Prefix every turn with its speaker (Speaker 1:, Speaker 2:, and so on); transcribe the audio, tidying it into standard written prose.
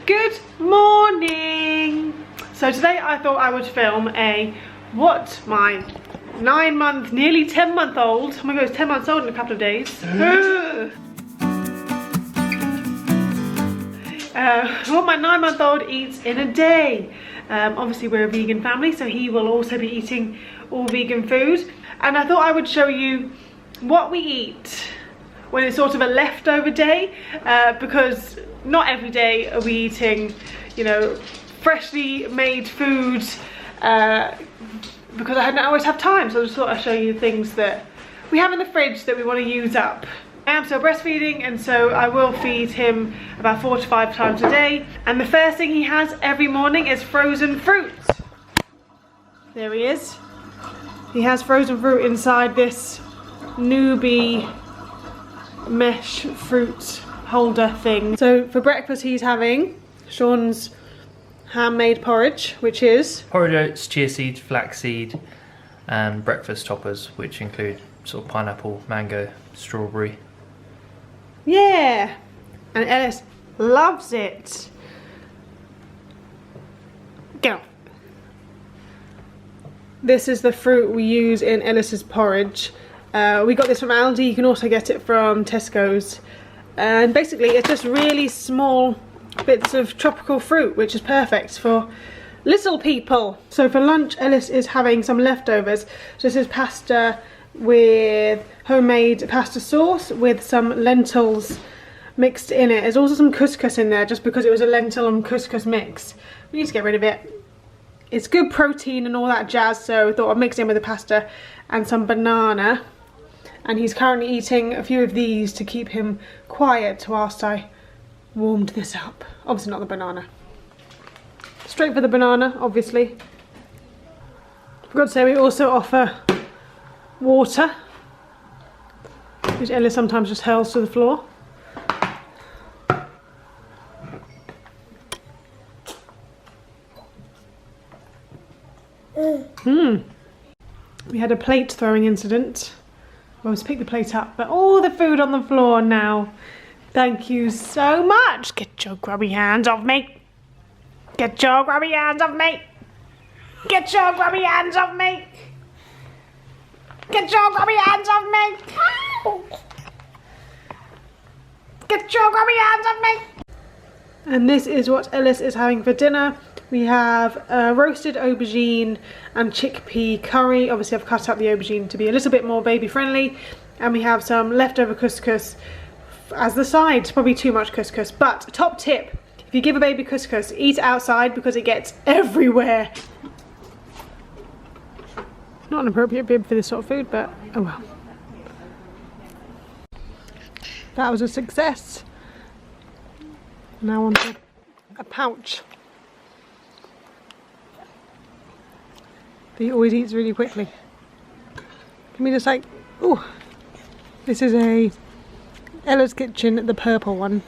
Speaker 1: Good morning! So today I thought I would film what my 9-month, nearly 10-month-old, oh my god, it's 10 months old in a couple of days. What my 9-month-old eats in a day. Obviously we're a vegan family, so he will also be eating all vegan food. And I thought I would show you what we eat when it's sort of a leftover day, because not every day are we eating, you know, freshly made food, because I don't always have time. So I just thought I'd show you things that we have in the fridge that we want to use up. I am still breastfeeding, and so I will feed him about 4 to 5 times a day. And the first thing he has every morning is frozen fruit. There he is. He has frozen fruit inside this newbie mesh fruit holder thing. So for breakfast he's having Sean's handmade porridge, which is
Speaker 2: porridge oats, chia seed, flaxseed, and breakfast toppers, which include sort of pineapple, mango, strawberry.
Speaker 1: Yeah, and Ellis loves it. Go. This is the fruit we use in Ellis's porridge. We got this from Aldi. You can also get it from Tesco's. And basically it's just really small bits of tropical fruit, which is perfect for little people. So for lunch Ellis is having some leftovers. So this is pasta with homemade pasta sauce with some lentils mixed in it. There's also some couscous in there just because it was a lentil and couscous mix. We need to get rid of it. It's good protein and all that jazz, so I thought I'd mix it in with the pasta and some banana. And he's currently eating a few of these to keep him quiet whilst I warmed this up. Obviously not the banana. Straight for the banana, obviously. Forgot to say we also offer water, which Ella sometimes just hurls to the floor. We had a plate throwing incident. Well, let's pick the plate up, but all the food on the floor now. Thank you so much. Get your grubby hands off me. Get your grubby hands off me. Get your grubby hands off me. Get your grubby hands off me. Get your grubby hands off me. And this is what Ellis is having for dinner. We have roasted aubergine and chickpea curry. Obviously I've cut up the aubergine to be a little bit more baby friendly. And we have some leftover couscous as the side. Probably too much couscous. But top tip, if you give a baby couscous, eat it outside because it gets everywhere. Not an appropriate bib for this sort of food, but oh well. That was a success. Now on to a pouch. He always eats really quickly. Can we just like, ooh. This is a Ella's Kitchen, the purple one.